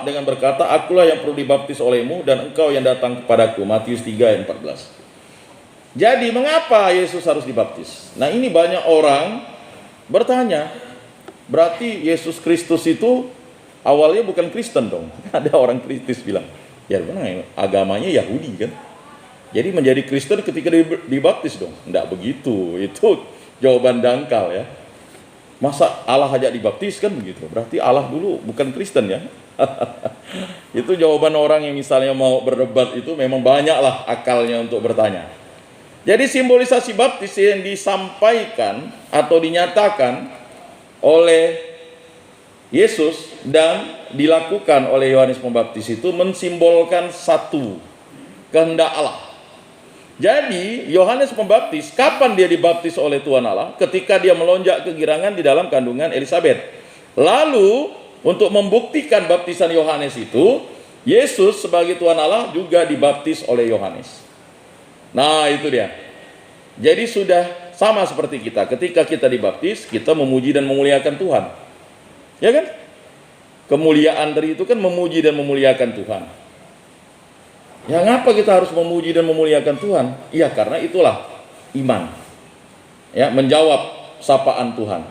dengan berkata, akulah yang perlu dibaptis olehmu dan engkau yang datang kepadaku. Matius 3 ayat 14. Jadi mengapa Yesus harus dibaptis? Nah, ini banyak orang bertanya, berarti Yesus Kristus itu awalnya bukan Kristen dong? Ada orang kritis bilang, ya benar, agamanya Yahudi kan? Jadi menjadi Kristen ketika dibaptis dong? Enggak begitu, itu jawaban dangkal ya. Masa Allah aja dibaptis kan begitu? Berarti Allah dulu bukan Kristen ya? Itu jawaban orang yang misalnya mau berdebat itu memang banyaklah akalnya untuk bertanya. Jadi simbolisasi baptis yang disampaikan atau dinyatakan oleh Yesus dan dilakukan oleh Yohanes Pembaptis itu mensimbolkan satu, kehendak Allah. Jadi Yohanes Pembaptis, kapan dia dibaptis oleh Tuhan Allah? Ketika dia melonjak kegirangan di dalam kandungan Elisabet. Lalu untuk membuktikan baptisan Yohanes itu, Yesus sebagai Tuhan Allah juga dibaptis oleh Yohanes. Nah, itu dia. Jadi sudah sama seperti kita. Ketika kita dibaptis, kita memuji dan memuliakan Tuhan. Ya kan? Kemuliaan dari itu kan memuji dan memuliakan Tuhan. Ya, ngapa kita harus memuji dan memuliakan Tuhan? Ya, karena itulah iman. Ya, menjawab sapaan Tuhan.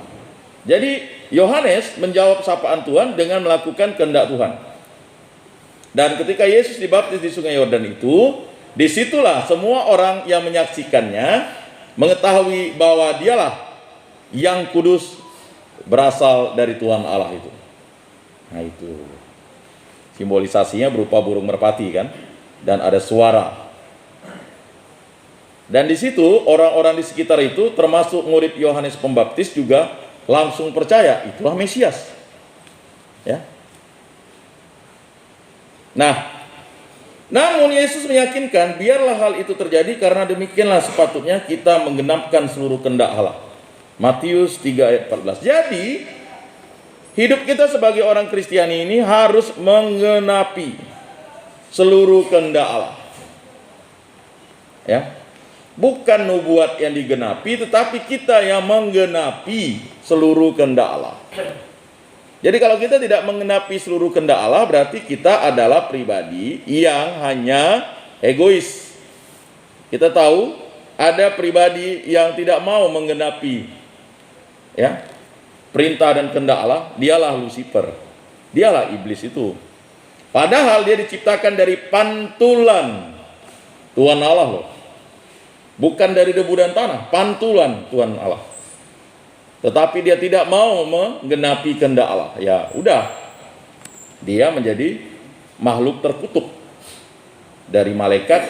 Jadi Yohanes menjawab sapaan Tuhan dengan melakukan kehendak Tuhan. Dan ketika Yesus dibaptis di Sungai Yordan itu, disitulah semua orang yang menyaksikannya mengetahui bahwa dialah yang kudus berasal dari Tuhan Allah itu. Nah, itu simbolisasinya berupa burung merpati kan, dan ada suara. Dan di situ orang-orang di sekitar itu termasuk murid Yohanes Pembaptis juga langsung percaya itulah Mesias. Ya. Nah, namun Yesus meyakinkan biarlah hal itu terjadi karena demikianlah sepatutnya kita menggenapkan seluruh kehendak Allah. Matius 3 ayat 14. Jadi hidup kita sebagai orang Kristiani ini harus menggenapi seluruh kehendak Allah. Ya. Bukan nubuat yang digenapi, tetapi kita yang menggenapi seluruh kehendak Allah. Jadi kalau kita tidak menggenapi seluruh kehendak Allah, berarti kita adalah pribadi yang hanya egois. Kita tahu ada pribadi yang tidak mau menggenapi ya perintah dan kehendak Allah, dialah Lucifer. Dialah iblis itu. Padahal dia diciptakan dari pantulan Tuhan Allah loh. Bukan dari debu dan tanah, pantulan Tuhan Allah. Tetapi dia tidak mau menggenapi kehendak Allah. Ya udah, dia menjadi makhluk terkutuk. Dari malaikat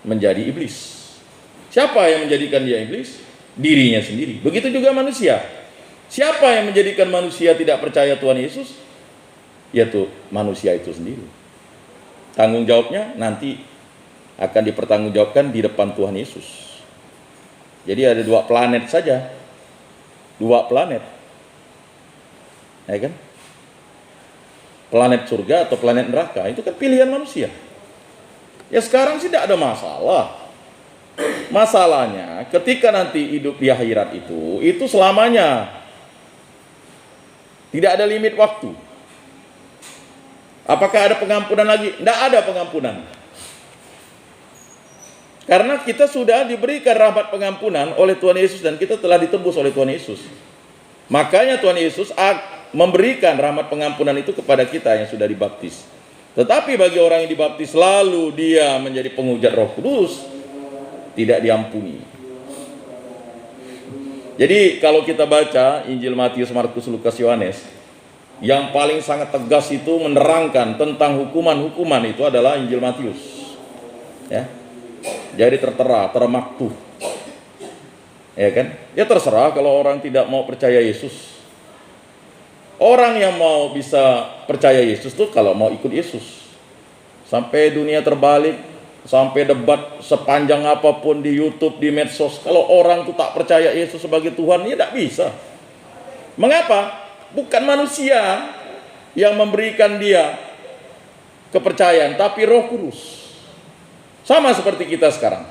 menjadi iblis. Siapa yang menjadikan dia iblis? Dirinya sendiri. Begitu juga manusia. Siapa yang menjadikan manusia tidak percaya Tuhan Yesus? Yaitu manusia itu sendiri. Tanggung jawabnya nanti akan dipertanggungjawabkan di depan Tuhan Yesus. Jadi ada 2 planet saja. 2 planet. Ya kan? Planet surga atau planet neraka. Itu kan pilihan manusia. Ya sekarang sih tidak ada masalah. Masalahnya ketika nanti hidup di akhirat itu selamanya. Tidak ada limit waktu. Apakah ada pengampunan lagi? Tidak ada pengampunan. Karena kita sudah diberikan rahmat pengampunan oleh Tuhan Yesus dan kita telah ditebus oleh Tuhan Yesus. Makanya Tuhan Yesus memberikan rahmat pengampunan itu kepada kita yang sudah dibaptis. Tetapi bagi orang yang dibaptis lalu dia menjadi penghujat Roh Kudus, tidak diampuni. Jadi kalau kita baca Injil Matius, Markus, Lukas, Yohanes, yang paling sangat tegas itu menerangkan tentang hukuman-hukuman itu adalah Injil Matius. Ya. Jadi tertera, termaktuh. Ya kan? Ya terserah kalau orang tidak mau percaya Yesus. Orang yang mau bisa percaya Yesus tuh kalau mau ikut Yesus. Sampai dunia terbalik, sampai debat sepanjang apapun di YouTube, di medsos, kalau orang tuh tak percaya Yesus sebagai Tuhan, ya tidak bisa. Mengapa? Bukan manusia yang memberikan dia kepercayaan, tapi Roh Kudus. Sama seperti kita sekarang.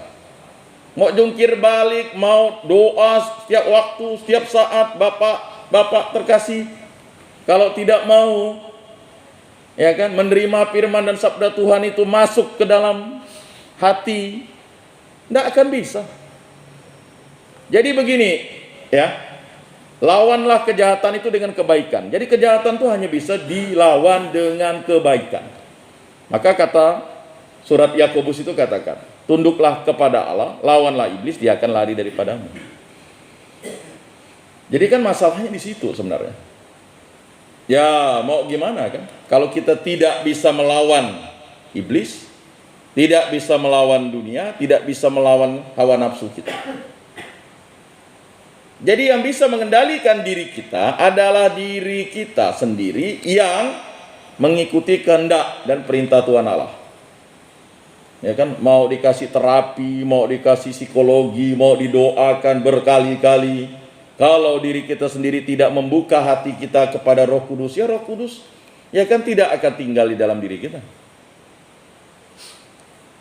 Mau jungkir balik, mau doa setiap waktu, setiap saat, Bapak terkasih. Kalau tidak mau, Ya kan, menerima firman dan sabda Tuhan itu masuk ke dalam hati, tidak akan bisa. Jadi begini, ya, lawanlah kejahatan itu dengan kebaikan. Jadi kejahatan itu hanya bisa dilawan dengan kebaikan. Maka kata surat Yakobus itu katakan, tunduklah kepada Allah, lawanlah iblis, dia akan lari daripadamu. Jadi kan masalahnya di situ sebenarnya. Ya mau gimana kan? Kalau kita tidak bisa melawan iblis, tidak bisa melawan dunia, tidak bisa melawan hawa nafsu kita. Jadi yang bisa mengendalikan diri kita adalah diri kita sendiri yang mengikuti kehendak dan perintah Tuhan Allah. Ya kan, mau dikasih terapi, mau dikasih psikologi, mau didoakan berkali-kali. Kalau diri kita sendiri tidak membuka hati kita kepada Roh Kudus, ya Roh Kudus ya kan tidak akan tinggal di dalam diri kita.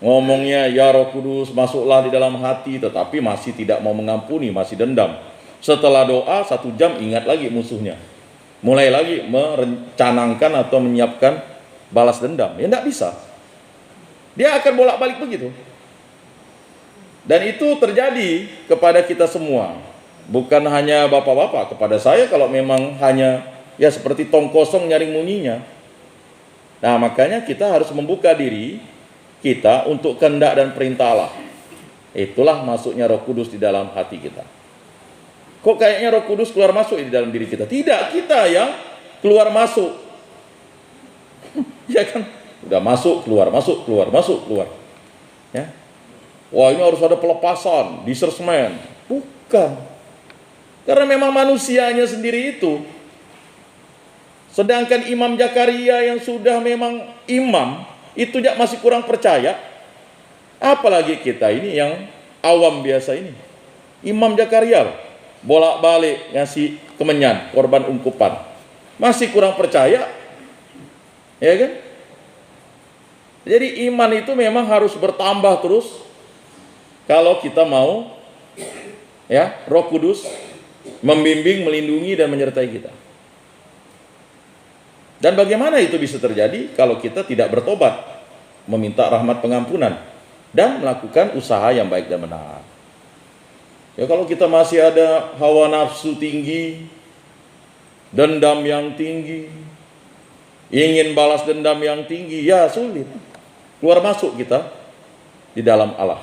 Ngomongnya ya Roh Kudus masuklah di dalam hati, tetapi masih tidak mau mengampuni, masih dendam. Setelah doa 1 jam ingat lagi musuhnya, mulai lagi merencanangkan atau menyiapkan balas dendam. Ya tidak bisa. Dia akan bolak-balik begitu. Dan itu terjadi kepada kita semua. Bukan hanya bapak-bapak, kepada saya kalau memang hanya ya seperti tong kosong nyaring munyinya. Nah makanya kita harus membuka diri kita untuk kehendak dan perintah Allah. Itulah masuknya Roh Kudus di dalam hati kita. Kok kayaknya Roh Kudus keluar masuk di dalam diri kita? Tidak, kita yang keluar masuk. Ya kan? Udah masuk, keluar, masuk, keluar, masuk, keluar. Ya. Wah, ini harus ada pelepasan, disbursement. Bukan. Karena memang manusianya sendiri itu. Sedangkan Imam Zakaria yang sudah memang imam, itu masih kurang percaya. Apalagi kita ini yang awam biasa ini. Imam Zakaria bolak-balik ngasih kemenyan, korban ungkupan, masih kurang percaya, ya kan? Jadi iman itu memang harus bertambah terus kalau kita mau ya Roh Kudus membimbing, melindungi dan menyertai kita. Dan bagaimana itu bisa terjadi kalau kita tidak bertobat, meminta rahmat pengampunan dan melakukan usaha yang baik dan benar. Ya kalau kita masih ada hawa nafsu tinggi, dendam yang tinggi, ingin balas dendam yang tinggi, ya sulit. Keluar masuk kita di dalam Allah.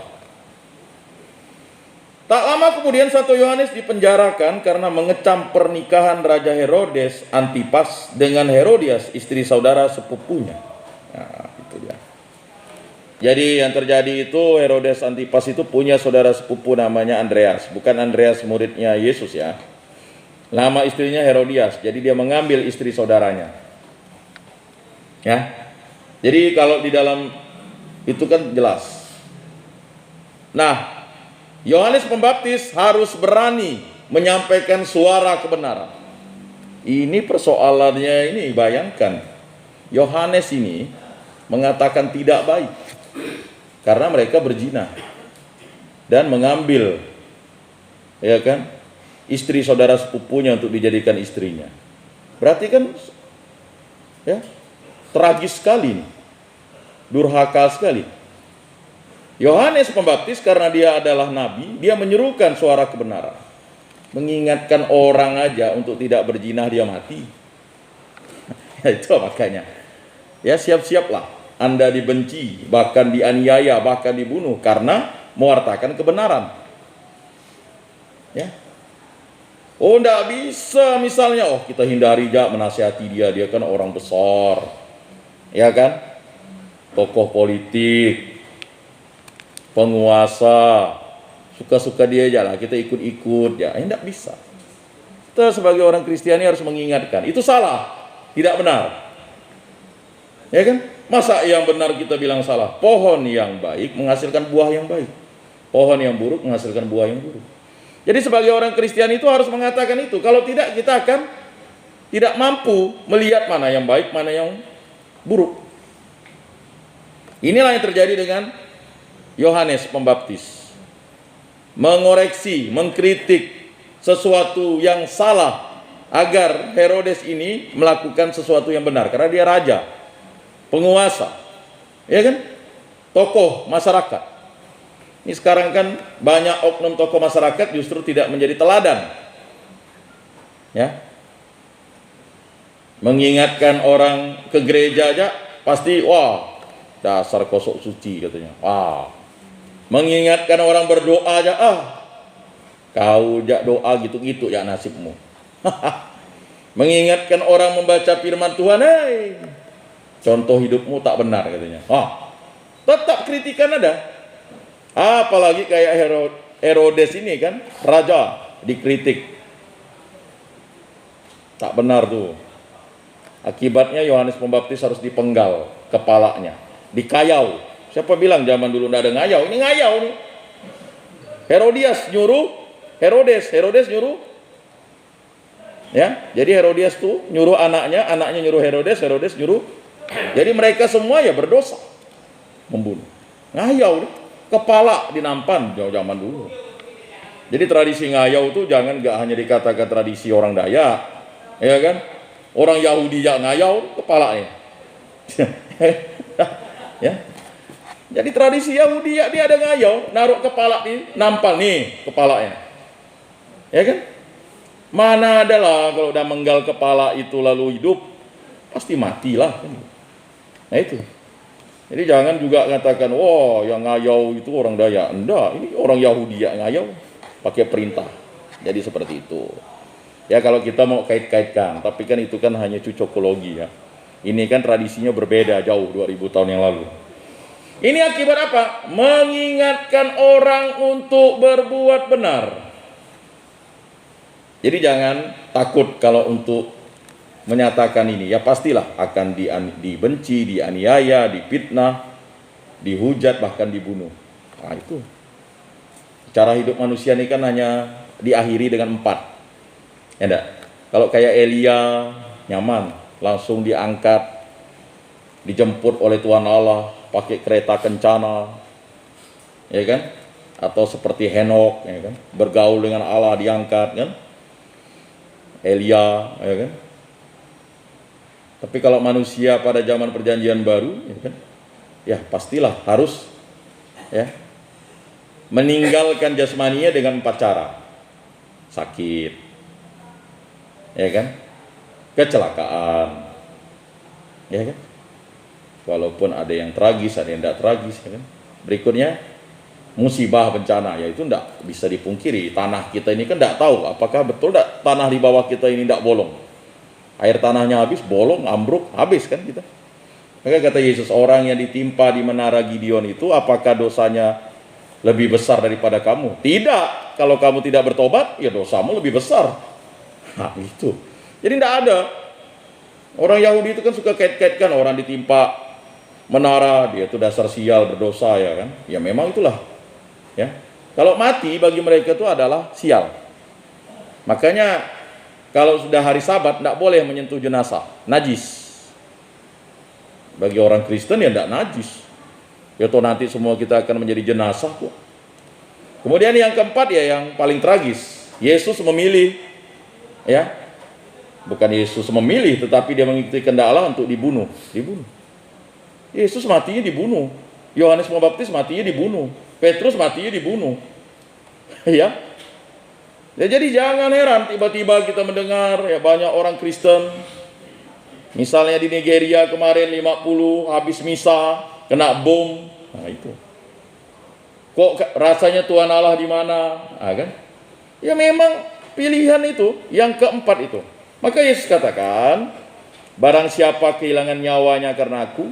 Tak lama kemudian Santo Yohanes dipenjarakan karena mengecam pernikahan Raja Herodes Antipas dengan Herodias, istri saudara sepupunya. Nah, itu dia. Jadi yang terjadi itu Herodes Antipas itu punya saudara sepupu namanya Andreas. Bukan Andreas muridnya Yesus ya. Nama istrinya Herodias. Jadi dia mengambil istri saudaranya. Ya. Jadi kalau di dalam itu kan jelas. Nah, Yohanes Pembaptis harus berani menyampaikan suara kebenaran. Ini persoalannya ini, bayangkan. Yohanes ini mengatakan tidak baik. Karena mereka berzina dan mengambil ya kan istri saudara sepupunya untuk dijadikan istrinya. Berarti kan ya tragis sekali nih. Durhaka sekali. Yohanes Pembaptis karena dia adalah nabi, dia menyerukan suara kebenaran. Mengingatkan orang aja untuk tidak berzina dia mati. Ya itu makanya. Ya siap-siaplah Anda dibenci, bahkan dianiaya, bahkan dibunuh karena mewartakan kebenaran. Ya. Oh, enggak bisa misalnya, oh kita hindari aja menasihati dia, dia kan orang besar. Ya kan? Tokoh politik, penguasa, suka-suka dia aja lah, kita ikut-ikut ya. Enggak bisa. Kita sebagai orang Kristiani harus mengingatkan, itu salah, tidak benar. Ya kan? Masa yang benar kita bilang salah? Pohon yang baik menghasilkan buah yang baik. Pohon yang buruk menghasilkan buah yang buruk. Jadi sebagai orang Kristen itu harus mengatakan itu. Kalau tidak, kita akan tidak mampu melihat mana yang baik, mana yang buruk. Inilah yang terjadi dengan Yohanes Pembaptis. Mengoreksi, mengkritik sesuatu yang salah agar Herodes ini melakukan sesuatu yang benar. Karena dia raja. penguasa, ya kan? Tokoh masyarakat. Ini sekarang kan banyak oknum tokoh masyarakat justru tidak menjadi teladan. Ya. Mengingatkan orang ke gereja aja pasti wah, dasar kosok suci katanya. Wah. Mengingatkan orang berdoa aja kau jak doa gitu-gitu ya nasibmu. Mengingatkan orang membaca firman Tuhan, contoh hidupmu tak benar katanya. Tetap kritikan ada. Apalagi kayak Herodes ini kan, raja dikritik. Tak benar tuh. Akibatnya Yohanes Pembaptis harus dipenggal kepalanya, dikayau. Siapa bilang zaman dulu tidak ada ngayau? Ini ngayau nih. Herodes nyuruh. Ya, jadi Herodes tuh nyuruh anaknya nyuruh Herodes nyuruh. Jadi mereka semua ya berdosa, membunuh. Ngayau nih. Kepala dinampan zaman dulu. Jadi tradisi ngayau tuh jangan gak hanya dikatakan tradisi orang Dayak, ya kan? Orang Yahudi ya ngayau kepalanya. Ya. Jadi tradisi Yahudi ya dia ada ngayau, naruh kepala di nampal nih kepalanya. Ya kan? Mana adalah kalau udah menggal kepala itu lalu hidup pasti matilah. Nah itu. Jadi jangan juga katakan, wah yang ngayau itu orang Dayak. Enggak, ini orang Yahudi yang ngayau pakai perintah. Jadi seperti itu. Ya kalau kita mau kait-kaitkan, tapi kan itu kan hanya cocokologi ya. Ini kan tradisinya berbeda jauh 2000 tahun yang lalu. Ini akibat apa? Mengingatkan orang untuk berbuat benar. Jadi jangan takut kalau untuk menyatakan ini, ya pastilah akan dibenci, dianiaya, difitnah, dihujat, bahkan dibunuh. Nah itu. Cara hidup manusia ini kan hanya diakhiri dengan 4. Ya enggak? Kalau kayak Elia, nyaman, langsung diangkat, dijemput oleh Tuhan Allah, pakai kereta kencana, ya kan? Atau seperti Henok, ya kan? Bergaul dengan Allah, diangkat, kan? Elia, ya kan? Tapi kalau manusia pada zaman perjanjian baru, ya kan, ya pastilah harus ya meninggalkan jasmaninya dengan 4 cara. Sakit, ya kan, kecelakaan, ya kan. Walaupun ada yang tragis, ada yang tidak tragis, ya kan. Berikutnya musibah bencana, ya itu tidak bisa dipungkiri. Tanah kita ini kan tidak tahu apakah betul tidak tanah di bawah kita ini tidak bolong. Air tanahnya habis, bolong, ambruk, habis kan kita. Maka kata Yesus, orang yang ditimpa di menara Gideon itu, apakah dosanya lebih besar daripada kamu? Tidak. Kalau kamu tidak bertobat, ya dosamu lebih besar. Nah itu. Jadi tidak ada. Orang Yahudi itu kan suka kait-kaitkan orang ditimpa menara, dia itu dasar sial, berdosa, ya kan. Ya memang itulah. Ya. Kalau mati bagi mereka itu adalah sial. Makanya kalau sudah hari Sabat, tidak boleh menyentuh jenazah, najis. Bagi orang Kristen ya tidak najis. Ya toh nanti semua kita akan menjadi jenazah kok. Kemudian yang keempat ya yang paling tragis, Yesus memilih, ya, bukan Yesus memilih, tetapi dia mengikuti kehendak Allah untuk dibunuh. Yesus matinya dibunuh. Yohanes Pembaptis matinya dibunuh. Petrus matinya dibunuh. Ya. Ya jadi jangan heran tiba-tiba kita mendengar ya banyak orang Kristen, misalnya di Nigeria kemarin 50 habis misa kena bom. Nah itu. Kok rasanya Tuhan Allah di mana? Nah, kan? Ya memang pilihan itu yang keempat itu. Maka Yesus katakan, barang siapa kehilangan nyawanya karena aku,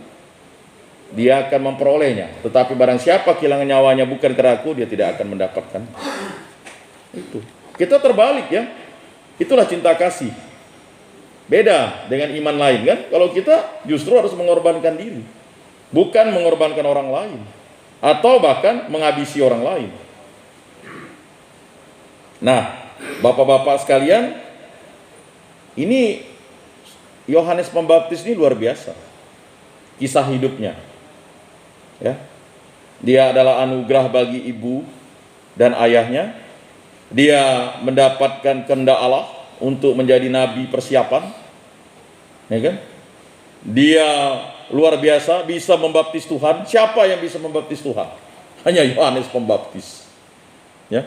dia akan memperolehnya. Tetapi barang siapa kehilangan nyawanya bukan karena aku, dia tidak akan mendapatkan. Itu. Kita terbalik ya. Itulah cinta kasih. Beda dengan iman lain kan. Kalau kita justru harus mengorbankan diri, bukan mengorbankan orang lain, atau bahkan menghabisi orang lain. Nah, bapak-bapak sekalian, ini Yohanes Pembaptis ini luar biasa. Kisah hidupnya. Ya. Dia adalah anugerah bagi ibu dan ayahnya. Dia mendapatkan kehendak Allah untuk menjadi nabi persiapan, ya kan? Dia luar biasa, bisa membaptis Tuhan. Siapa yang bisa membaptis Tuhan? Hanya Yohanes Pembaptis. Ya.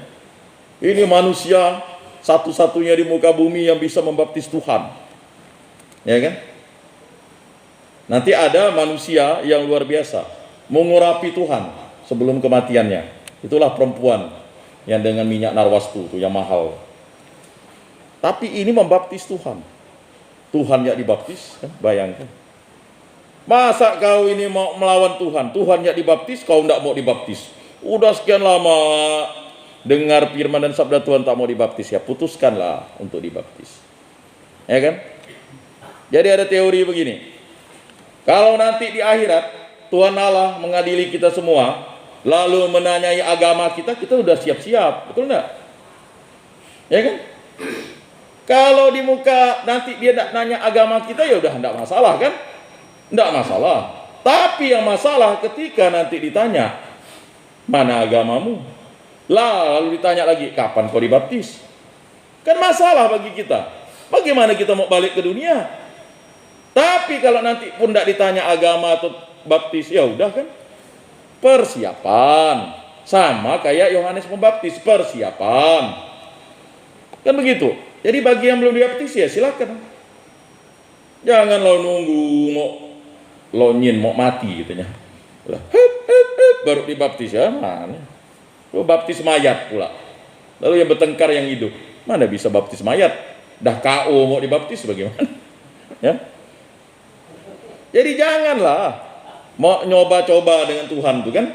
Ini manusia satu-satunya di muka bumi yang bisa membaptis Tuhan. Ya kan? Nanti ada manusia yang luar biasa, mengurapi Tuhan sebelum kematiannya. Itulah perempuan yang dengan minyak narwastu itu yang mahal. Tapi ini membaptis Tuhan. Tuhan yang dibaptis, kan? Bayangkan. Masa kau ini mau melawan Tuhan? Tuhan yang dibaptis, kau tidak mau dibaptis. Udah sekian lama dengar firman dan sabda Tuhan tak mau dibaptis, ya putuskanlah untuk dibaptis. Ya kan? Jadi ada teori begini. Kalau nanti di akhirat Tuhan Allah mengadili kita semua, lalu menanyai agama kita, kita udah siap-siap, betul enggak? Ya kan? Kalau di muka nanti dia tidak nanya agama kita, ya udah enggak masalah kan? Enggak masalah. Tapi yang masalah ketika nanti ditanya, mana agamamu? Lalu ditanya lagi, kapan kau dibaptis? Kan masalah bagi kita. Bagaimana kita mau balik ke dunia? Tapi kalau nanti pun tidak ditanya agama atau baptis, ya udah kan? Persiapan. Sama kayak Yohanes Pembaptis, persiapan. Kan begitu. Jadi bagi yang belum dibaptis, ya silakan. Jangan lo nunggu mau lonyin, mau mati gitu ya. Baru dibaptis, ya mana? Lo baptis mayat pula. Lalu yang bertengkar yang hidup. Mana bisa baptis mayat? Dah KO mau dibaptis bagaimana? Ya. Jadi janganlah mau nyoba-coba dengan Tuhan tuh kan.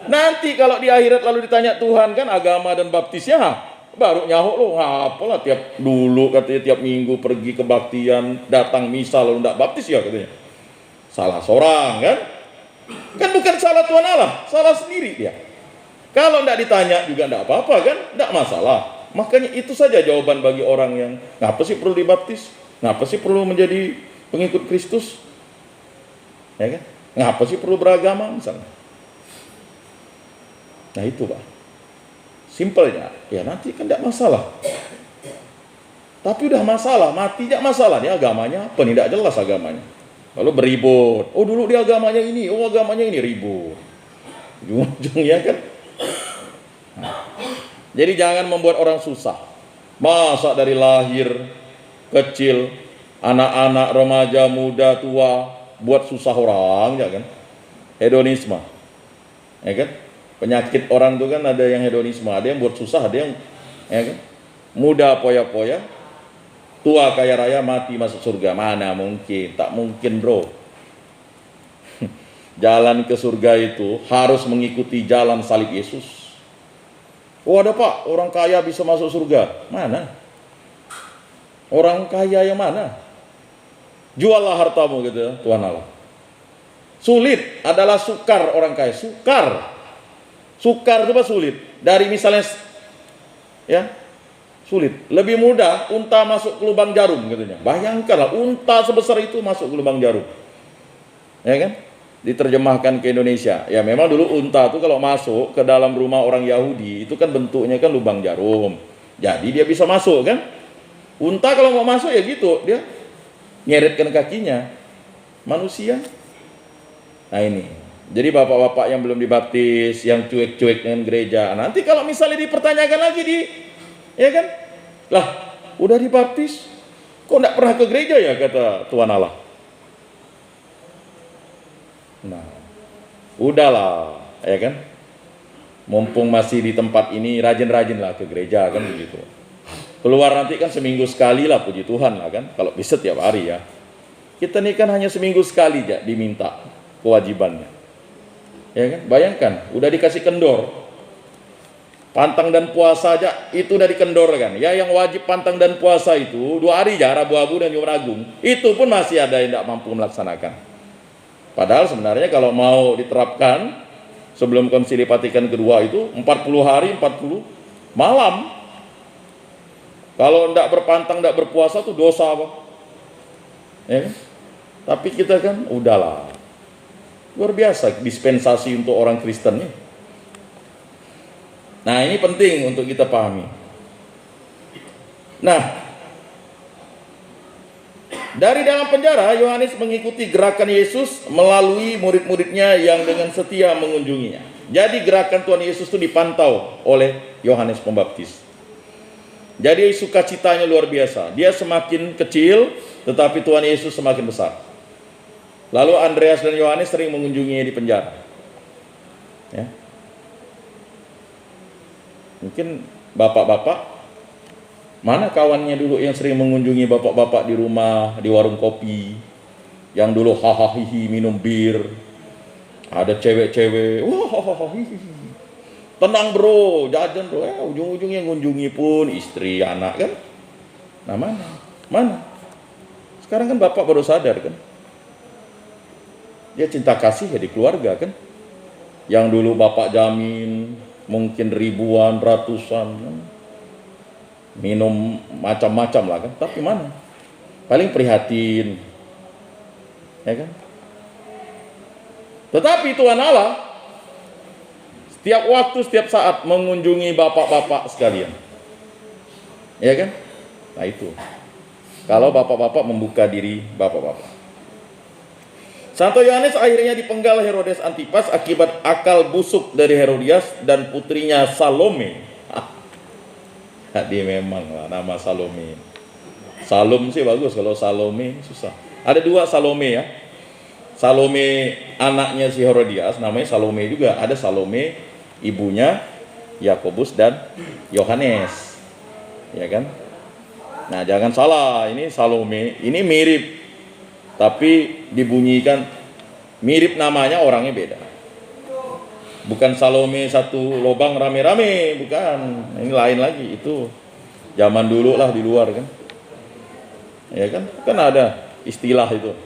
Nanti kalau di akhirat lalu ditanya Tuhan kan agama dan baptisnya, baru nyahuk lo, apalah tiap dulu katanya tiap minggu pergi kebaktian, datang misa lalu tidak baptis ya katanya. Salah seorang kan? Kan bukan salah Tuhan Allah, salah sendiri dia. Kalau tidak ditanya juga tidak apa-apa kan, tidak masalah. Makanya itu saja jawaban bagi orang yang ngapa sih perlu dibaptis? Ngapa sih perlu menjadi pengikut Kristus? Ya kan? Ngapa sih perlu beragama misalnya? Nah itu Pak. Simpelnya, ya nanti kan tidak masalah. Tapi udah masalah, mati tidak masalah. Ini agamanya apa? Tidak jelas agamanya. Lalu beribut. Oh dulu dia agamanya ini, oh agamanya ini, ribut. Ujung-ujungnya kan. Nah, jadi jangan membuat orang susah. Masa dari lahir, kecil, anak-anak, remaja, muda, tua, buat susah orang, ya kan? Hedonisme, ya kan? Penyakit orang itu kan ada yang hedonisme, ada yang buat susah, ada yang, ya kan? Muda poya-poya, tua kaya raya, mati masuk surga. Mana mungkin? Tak mungkin bro. Jalan ke surga itu harus mengikuti jalan salib Yesus. Oh ada Pak, orang kaya bisa masuk surga. Mana? Orang kaya yang mana? Juallah hartamu gitu ya, Tuhan Allah. Sulit adalah sukar orang kaya. Sukar itu apa sulit? Dari misalnya ya sulit. Lebih mudah unta masuk ke lubang jarum katanya. Bayangkanlah unta sebesar itu masuk ke lubang jarum. Ya kan? Diterjemahkan ke Indonesia. Ya memang dulu unta itu kalau masuk ke dalam rumah orang Yahudi itu kan bentuknya kan lubang jarum. Jadi dia bisa masuk kan? Unta kalau mau masuk ya gitu, dia nyeretkan kakinya. Manusia. Nah ini. Jadi bapak-bapak yang belum dibaptis, yang cuek-cuek dengan gereja, nanti kalau misalnya dipertanyakan lagi ya kan? Lah, udah dibaptis, kok enggak pernah ke gereja ya kata Tuhan Allah. Nah, udahlah, ya kan? Mumpung masih di tempat ini, rajin-rajinlah ke gereja kan begitu. Keluar nanti kan seminggu sekali lah, puji Tuhan lah kan. Kalau bisa tiap hari ya. Kita ini kan hanya seminggu sekali aja diminta kewajibannya. Ya kan? Bayangkan, udah dikasih kendor. Pantang dan puasa aja itu udah dikendorkan. Ya yang wajib pantang dan puasa itu 2 hari aja, Rabu Abu dan Jumat Agung. Itu pun masih ada yang tidak mampu melaksanakan. Padahal sebenarnya kalau mau diterapkan sebelum Konsili Vatikan kedua itu 40 hari 40 malam. Kalau tidak berpantang, tidak berpuasa itu dosa apa? Ya kan? Tapi kita kan udahlah. Luar biasa dispensasi untuk orang Kristen nih. Nah ini penting untuk kita pahami. Nah Dari dalam penjara, Yohanes mengikuti gerakan Yesus melalui murid-muridnya yang dengan setia mengunjunginya. Jadi gerakan Tuhan Yesus itu dipantau oleh Yohanes Pembaptis. Jadi sukacitanya luar biasa. Dia semakin kecil, tetapi Tuhan Yesus semakin besar. Lalu Andreas dan Yohanes sering mengunjunginya di penjara. Ya. Mungkin bapak-bapak, mana kawannya dulu yang sering mengunjungi bapak-bapak di rumah, di warung kopi, yang dulu hahaha minum bir, ada cewek-cewek, wah tenang bro, jajan bro, ujung-ujungnya ngunjungi pun istri, anak kan. Nah mana? Sekarang kan bapak baru sadar kan, dia cinta kasih ya di keluarga kan. Yang dulu bapak jamin mungkin ribuan, ratusan kan? Minum macam-macam lah kan, tapi mana? Paling prihatin, ya kan? Tetapi Tuhan Allah setiap waktu, setiap saat mengunjungi bapak-bapak sekalian, ya kan? Nah itu, kalau bapak-bapak membuka diri bapak-bapak. Santo Yohanes akhirnya dipenggal Herodes Antipas akibat akal busuk dari Herodias dan putrinya Salome. Dia memang lah nama Salome. Salom sih bagus, kalau Salome susah. Ada dua Salome ya. Salome anaknya si Herodias namanya Salome juga. Ada Salome ibunya Yakobus dan Yohanes. Ya kan? Nah, jangan salah, ini Salome, ini mirip. Tapi dibunyikan mirip namanya, orangnya beda. Bukan Salome satu lobang rame-rame, bukan. Ini lain lagi, itu zaman dulu lah di luar kan. Ya kan? Kan ada istilah itu.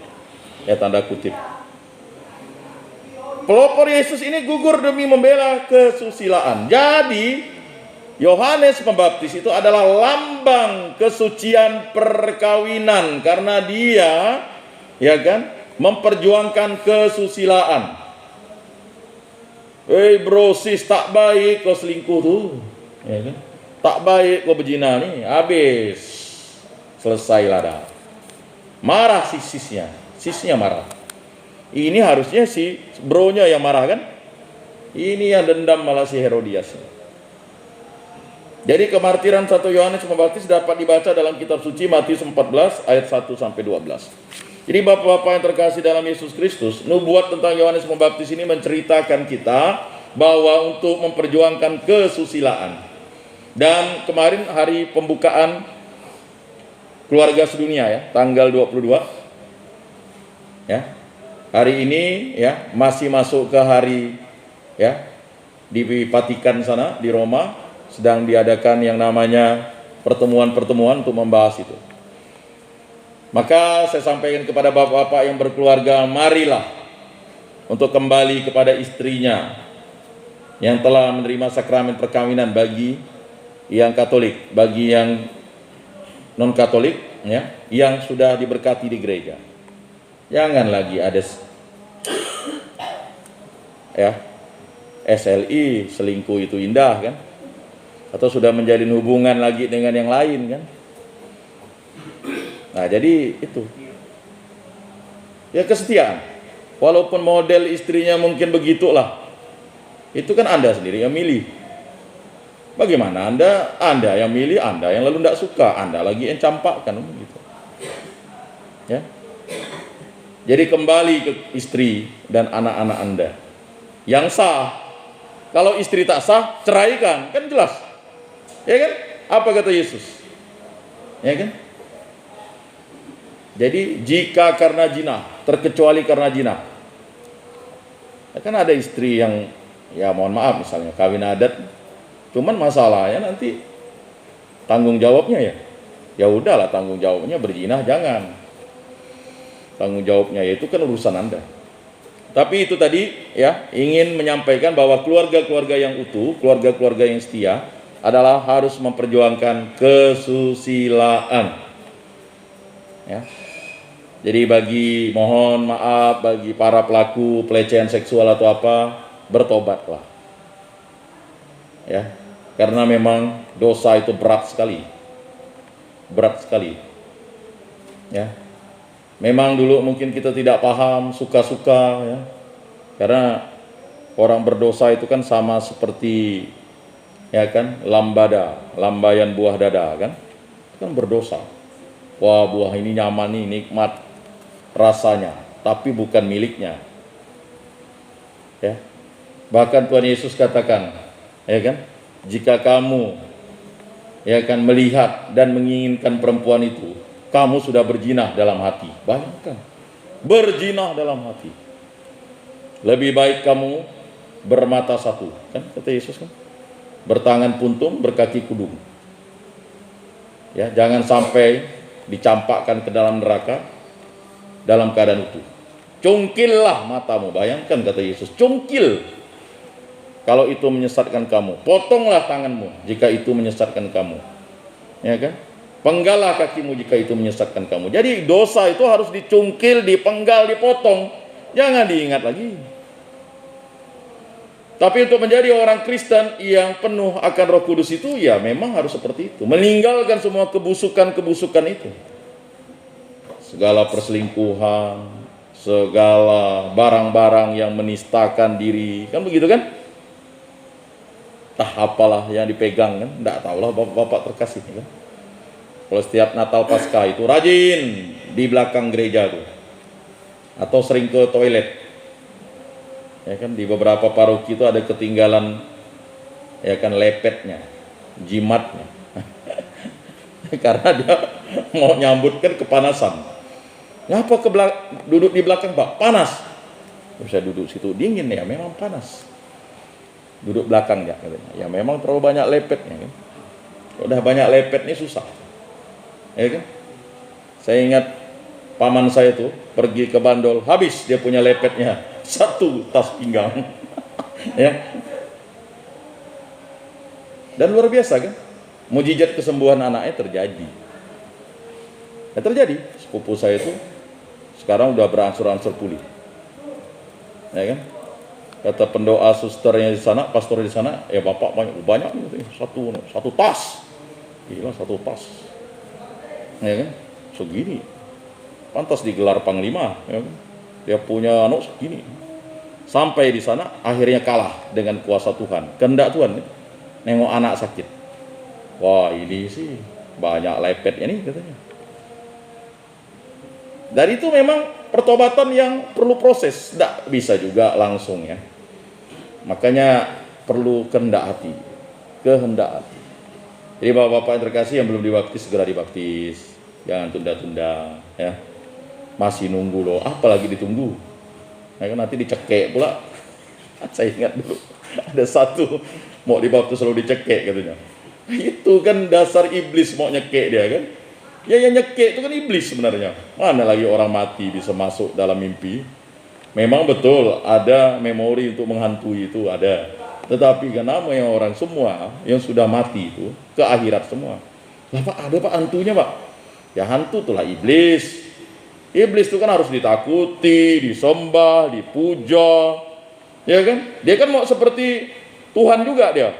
Ya tanda kutip. Pelopor Yesus ini gugur demi membela kesusilaan. Jadi Yohanes Pembaptis itu adalah lambang kesucian perkawinan karena dia ya kan memperjuangkan kesusilaan. Bro sis, tak baik kau selingkuh tuh, ya kan? Tak baik kau berzina nih, habis selesailah dah. Marah sisnya marah. Ini harusnya si bronya yang marah kan? Ini yang dendam malah si Herodias. Jadi kemartiran Santo Yohanes Pembaptis dapat dibaca dalam kitab suci Matius 14 ayat 1 sampai 12. Jadi bapak-bapak yang terkasih dalam Yesus Kristus, nubuat tentang Yohanes Pembaptis ini menceritakan kita bahwa untuk memperjuangkan kesusilaan. Dan kemarin hari pembukaan keluarga sedunia ya, tanggal 22. Ya. Hari ini ya masih masuk ke hari ya di Vatikan sana di Roma sedang diadakan yang namanya pertemuan-pertemuan untuk membahas itu. Maka saya sampaikan kepada bapak-bapak yang berkeluarga, marilah untuk kembali kepada istrinya yang telah menerima sakramen perkawinan bagi yang Katolik, bagi yang non-Katolik ya, yang sudah diberkati di gereja. Jangan lagi ada ya SLI, selingkuh itu indah kan? Atau sudah menjalin hubungan lagi dengan yang lain kan? Nah, jadi itu ya kesetiaan. Walaupun model istrinya mungkin begitulah, itu kan Anda sendiri yang milih. Bagaimana Anda yang milih, Anda yang lalu tidak suka, Anda lagi yang campakkan gitu. Ya. Jadi kembali ke istri dan anak-anak Anda yang sah. Kalau istri tak sah, ceraikan, kan jelas. Ya kan? Apa kata Yesus? Ya kan? Jadi jika karena zina, terkecuali karena zina. Ya kan ada istri yang ya mohon maaf misalnya kawin adat, cuman masalahnya nanti tanggung jawabnya ya udahlah, tanggung jawabnya berzina jangan. Tanggung jawabnya itu kan urusan Anda. Tapi itu tadi ya ingin menyampaikan bahwa keluarga-keluarga yang utuh, keluarga-keluarga yang setia adalah harus memperjuangkan kesusilaan. Ya. Jadi mohon maaf bagi para pelaku pelecehan seksual atau apa, bertobatlah. Ya, karena memang dosa itu berat sekali. Berat sekali. Ya. Memang dulu mungkin kita tidak paham, suka-suka ya. Karena orang berdosa itu kan sama seperti ya kan, lambada, lambayan buah dada kan. Kan berdosa. Wah, buah ini nyaman nih, nikmat rasanya, tapi bukan miliknya. Ya. Bahkan Tuhan Yesus katakan, ya kan, jika kamu ya kan melihat dan menginginkan perempuan itu, kamu sudah berzinah dalam hati. Bayangkan, berzinah dalam hati. Lebih baik kamu bermata satu, kan kata Yesus kan, bertangan puntung, berkaki kudung. Ya, jangan sampai dicampakkan ke dalam neraka dalam keadaan utuh. Cungkillah matamu, bayangkan kata Yesus, cungkil kalau itu menyesatkan kamu. Potonglah tanganmu jika itu menyesatkan kamu. Ya kan? Penggallah kakimu jika itu menyesatkan kamu. Jadi dosa itu harus dicungkil, dipenggal, dipotong. Jangan diingat lagi. Tapi untuk menjadi orang Kristen yang penuh akan Roh Kudus itu, ya memang harus seperti itu. Meninggalkan semua kebusukan-kebusukan itu. Segala perselingkuhan, segala barang-barang yang menistakan diri. Kan begitu kan? Apalah yang dipegang kan? Nggak tahulah bapak-bapak terkasih kan? Kalau setiap Natal Paskah itu rajin di belakang gereja tuh, atau sering ke toilet, ya kan, di beberapa paroki itu ada ketinggalan, ya kan, lepetnya, jimatnya, karena dia mau nyambut kan kepanasan. Ngapa duduk di belakang Pak? Panas. Bisa duduk situ dingin ya, memang panas. Duduk belakang ya, katanya. Ya memang terlalu banyak lepetnya kan. Udah banyak lepet nih susah. Ya kan? Saya ingat paman saya tuh pergi ke Bandol, habis dia punya lepetnya 1 tas pinggang. Ya. Dan luar biasa kan? Mujizat kesembuhan anaknya terjadi. Ya terjadi. Sepupu saya itu sekarang udah berangsur-angsur pulih. Ya kan? Kata pendoa susternya di sana, pastor di sana, ya bapak banyak satu tas. Gila, 1 tas. Ya kan? Segini. Pantas digelar panglima, ya kan? Dia punya segini. Sampai di sana akhirnya kalah dengan kuasa Tuhan. Kehendak Tuhan. Nengok anak sakit. Wah, ini sih banyak lepetnya nih katanya. Dan itu memang pertobatan yang perlu proses, tidak bisa juga langsung ya. Makanya perlu kehendak hati. Jadi bapak-bapak yang terkasih yang belum dibaptis, segera dibaptis. Jangan tunda-tunda ya. Masih nunggu loh, apalagi ditunggu. Nah, nanti dicekek pula. Saya ingat dulu ada satu mau dibaptis selalu dicekek katanya. Itu kan dasar iblis mau nyekek dia kan. Ya yang nyekek itu kan iblis sebenarnya. Mana lagi orang mati bisa masuk dalam mimpi. Memang betul ada memori untuk menghantui itu ada. Tetapi kenapa yang orang semua yang sudah mati itu ke akhirat semua. Lah Pak, ada Pak hantunya Pak. Ya hantu itulah iblis. Iblis itu kan harus ditakuti, disembah, dipuja. Ya kan? Dia kan mau seperti Tuhan juga dia.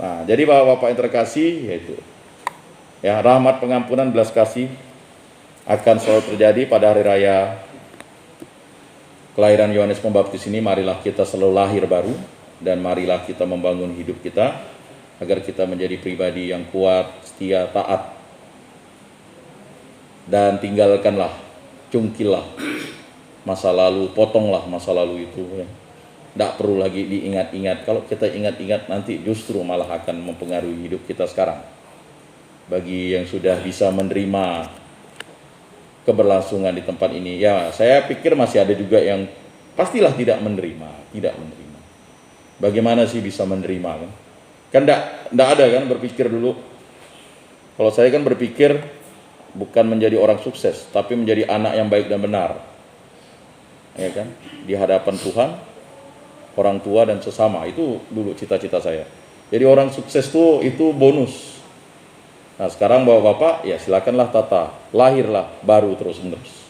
Nah, jadi bapak-bapak yang terkasih yaitu ya rahmat pengampunan belas kasih akan selalu terjadi pada hari raya kelahiran Yohanes Pembaptis ini. Marilah kita selalu lahir baru dan marilah kita membangun hidup kita agar kita menjadi pribadi yang kuat, setia, taat. Dan tinggalkanlah, cungkillah masa lalu, potonglah masa lalu itu ya. Tidak perlu lagi diingat-ingat. Kalau kita ingat-ingat nanti justru malah akan mempengaruhi hidup kita sekarang. Bagi yang sudah bisa menerima keberlangsungan di tempat ini, ya saya pikir masih ada juga yang pastilah tidak menerima. Bagaimana sih bisa menerima kan? Kan tidak ada kan berpikir dulu. Kalau saya kan berpikir bukan menjadi orang sukses, tapi menjadi anak yang baik dan benar. Ya kan? Di hadapan Tuhan, orang tua dan sesama, itu dulu cita-cita saya. Jadi orang sukses itu bonus. Nah sekarang bapak-bapak ya silakanlah tata, lahirlah baru terus-menerus.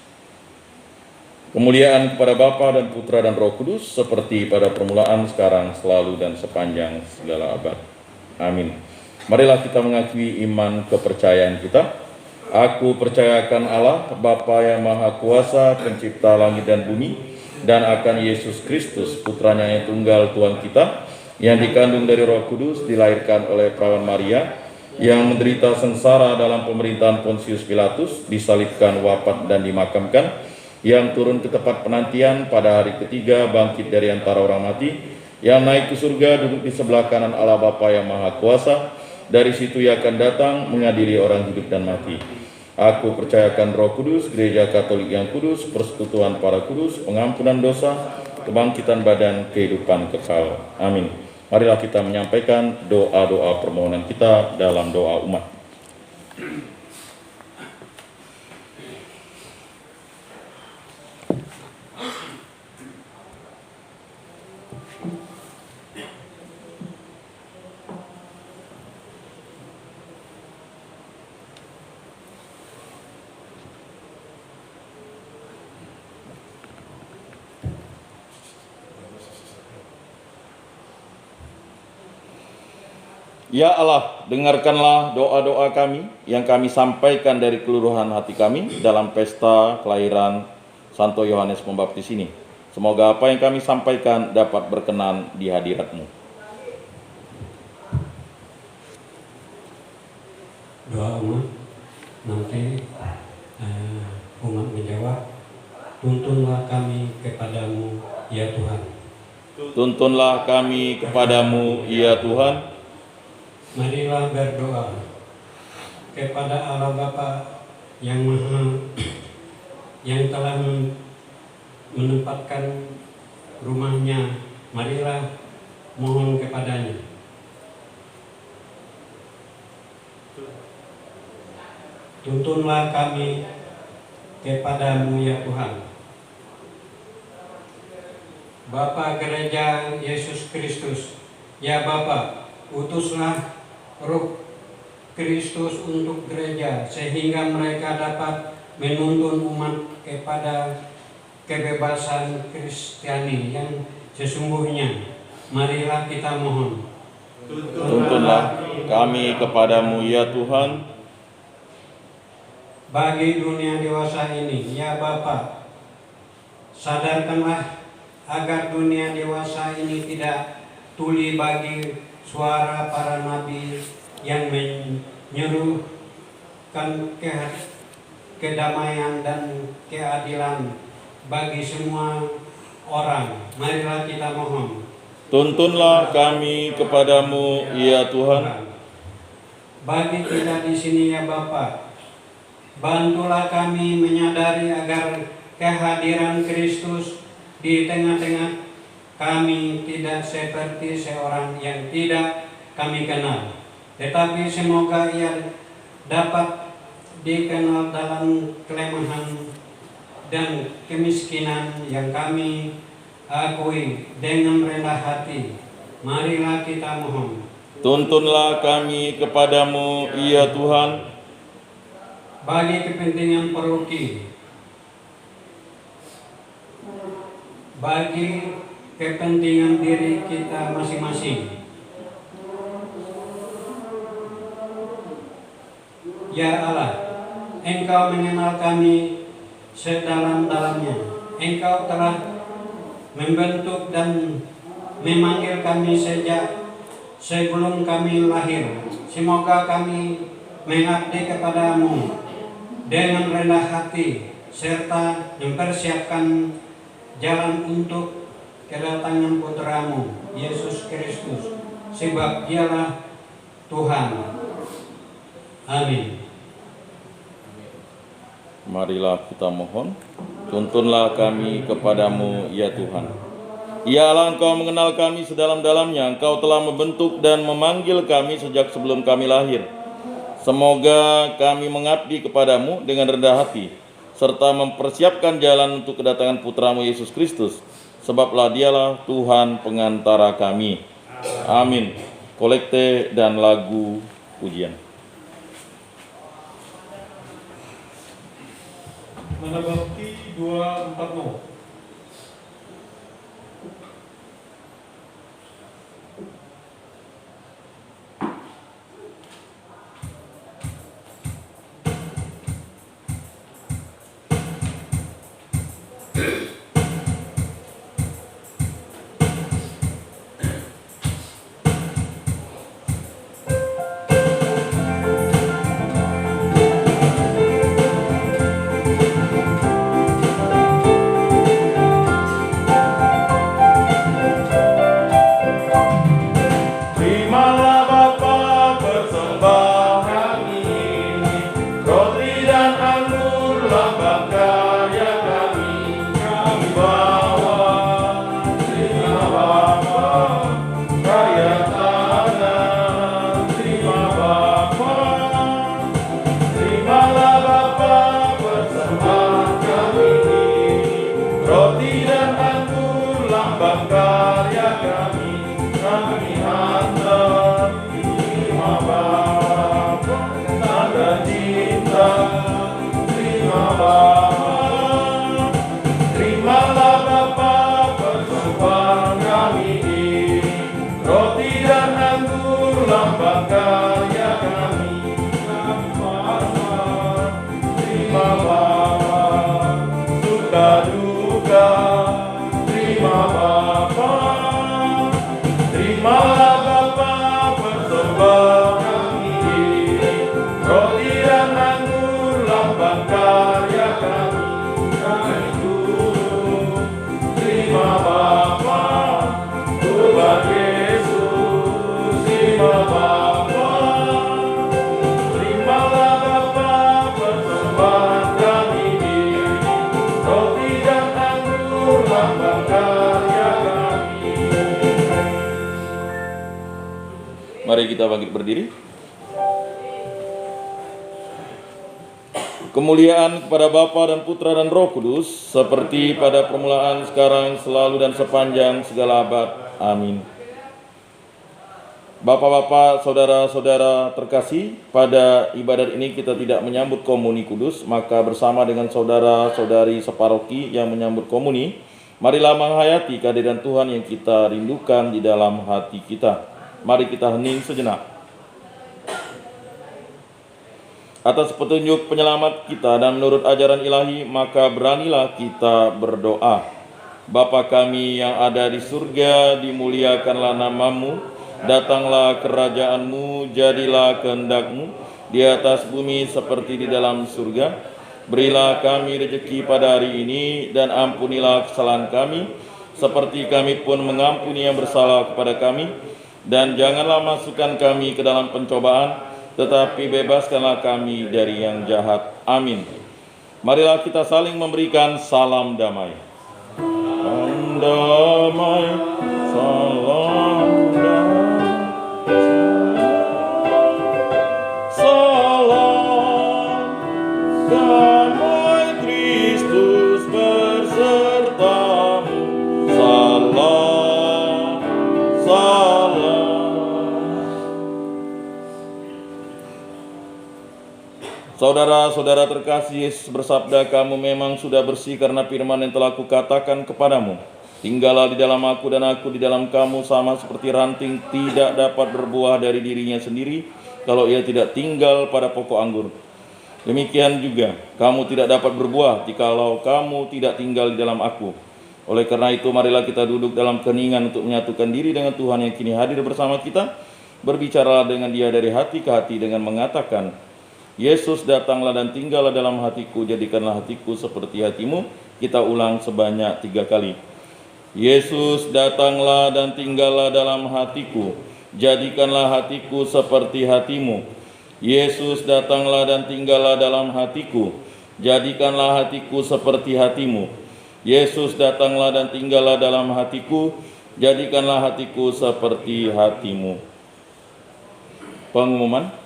Kemuliaan kepada Bapa dan Putra dan Roh Kudus seperti pada permulaan, sekarang, selalu dan sepanjang segala abad. Amin. Marilah kita mengakui iman kepercayaan kita. Aku percayakan Allah, Bapa yang Maha Kuasa, pencipta langit dan bumi, dan akan Yesus Kristus, putranya yang tunggal Tuhan kita, yang dikandung dari Roh Kudus, dilahirkan oleh perawan Maria, yang menderita sengsara dalam pemerintahan Pontius Pilatus, disalibkan, wafat, dan dimakamkan, yang turun ke tempat penantian, pada hari ketiga bangkit dari antara orang mati, yang naik ke surga, duduk di sebelah kanan Allah Bapa yang Maha Kuasa. Dari situ ia akan datang mengadili orang hidup dan mati. Aku percayakan Roh Kudus, Gereja Katolik yang kudus, persekutuan para kudus, pengampunan dosa, kebangkitan badan, kehidupan kekal. Amin. Marilah kita menyampaikan doa-doa permohonan kita dalam doa umat. Ya Allah, dengarkanlah doa-doa kami yang kami sampaikan dari keluruhan hati kami dalam pesta kelahiran Santo Yohanes Pembaptis ini. Semoga apa yang kami sampaikan dapat berkenan di hadirat-Mu. Doa umat, nanti umat menjawab, tuntunlah kami kepadamu ya Tuhan. Tuntunlah kami kepadamu ya Tuhan. Marilah berdoa kepada Allah Bapa yang Maha, yang telah menempatkan rumahnya. Marilah mohon kepadanya. Tuntunlah kami kepadamu ya Tuhan. Bapa Gereja Yesus Kristus, ya Bapa, utuslah Roh Kristus untuk gereja, sehingga mereka dapat menuntun umat kepada kebebasan Kristiani yang sesungguhnya. Marilah kita mohon. Tuntunlah kami kepadamu ya Tuhan. Bagi dunia dewasa ini, ya Bapa, sadarkanlah agar dunia dewasa ini tidak tuli bagi suara para nabi yang menyerukan kedamaian dan keadilan bagi semua orang. Marilah kita mohon. Tuntunlah kami kepadamu ya Tuhan. Bagi kita di sini ya Bapa, bantulah kami menyadari agar kehadiran Kristus di tengah-tengah kami tidak seperti seorang yang tidak kami kenal, tetapi semoga ia dapat dikenal dalam kelemahan dan kemiskinan yang kami akui dengan rendah hati. Marilah kita mohon. Tuntunlah kami kepadamu ya Tuhan. Bagi kepentingan paroki, bagi kepentingan diri kita masing-masing, ya Allah, Engkau mengenal kami sedalam-dalamnya. Engkau telah membentuk dan memanggil kami sejak sebelum kami lahir. Semoga kami mengabdi kepadamu dengan rendah hati, serta mempersiapkan jalan untuk kedatangan putramu Yesus Kristus, sebab dialah Tuhan. Amin. Marilah kita mohon. Tuntunlah kami kepadamu ya Tuhan. Ya Allah, Engkau mengenal kami sedalam-dalamnya. Engkau telah membentuk dan memanggil kami sejak sebelum kami lahir. Semoga kami mengabdi kepadamu dengan rendah hati, serta mempersiapkan jalan untuk kedatangan putramu Yesus Kristus, sebablah dialah Tuhan pengantara kami. Amin. Kolekte dan lagu pujian. Mana Bakti 240. lambang karya kami hantar. Terima Bapa, tanda cinta. Terima Bapa, terimalah Bapa persembahan kami ini, roti dan anggur lambang karya kami. Terima Bapa, suka duka. Terima Bapa, terimalah Bapa persembahan kami ini, roti dan anggur lambang karya kami. Kami turut. Terima Bapa, Tuhan Yesus. Terima Bapa, terimalah Bapa persembahan kami ini, roti dan anggur lambang karya kami. Mari kita bangkit berdiri. Kemuliaan kepada Bapa dan Putra dan Roh Kudus, seperti pada permulaan, sekarang, selalu, dan sepanjang segala abad. Amin. Bapak-bapak, saudara-saudara terkasih, pada ibadat ini kita tidak menyambut komuni kudus, maka bersama dengan saudara-saudari separoki yang menyambut komuni, marilah menghayati kehadiran Tuhan yang kita rindukan di dalam hati kita. Mari kita hening sejenak. Atas petunjuk penyelamat kita dan menurut ajaran ilahi, maka beranilah kita berdoa. Bapa kami yang ada di surga, dimuliakanlah namamu, datanglah kerajaan-Mu, jadilah kehendak-Mu di atas bumi seperti di dalam surga. Berilah kami rezeki pada hari ini, dan ampunilah kesalahan kami, seperti kami pun mengampuni yang bersalah kepada kami. Dan janganlah masukkan kami ke dalam pencobaan, tetapi bebaskanlah kami dari yang jahat. Amin. Marilah kita saling memberikan salam damai. Salam damai, salam damai, salam damai Kristus bersertamu. Salam, salam. Saudara-saudara terkasih, Yesus bersabda, kamu memang sudah bersih karena firman yang telah kukatakan kepadamu. Tinggallah di dalam aku dan aku di dalam kamu, sama seperti ranting tidak dapat berbuah dari dirinya sendiri kalau ia tidak tinggal pada pokok anggur. Demikian juga kamu tidak dapat berbuah jikalau kamu tidak tinggal di dalam aku. Oleh karena itu marilah kita duduk dalam keheningan untuk menyatukan diri dengan Tuhan yang kini hadir bersama kita. Berbicaralah dengan Dia dari hati ke hati dengan mengatakan, Yesus, datanglah dan tinggallah dalam hatiku, jadikanlah hatiku seperti hatimu. Kita ulang sebanyak 3 kali. Yesus, datanglah dan tinggallah dalam hatiku, jadikanlah hatiku seperti hatimu. Yesus, datanglah dan tinggallah dalam hatiku, jadikanlah hatiku seperti hatimu. Yesus, datanglah dan tinggallah dalam hatiku, jadikanlah hatiku seperti hatimu. Pengumuman.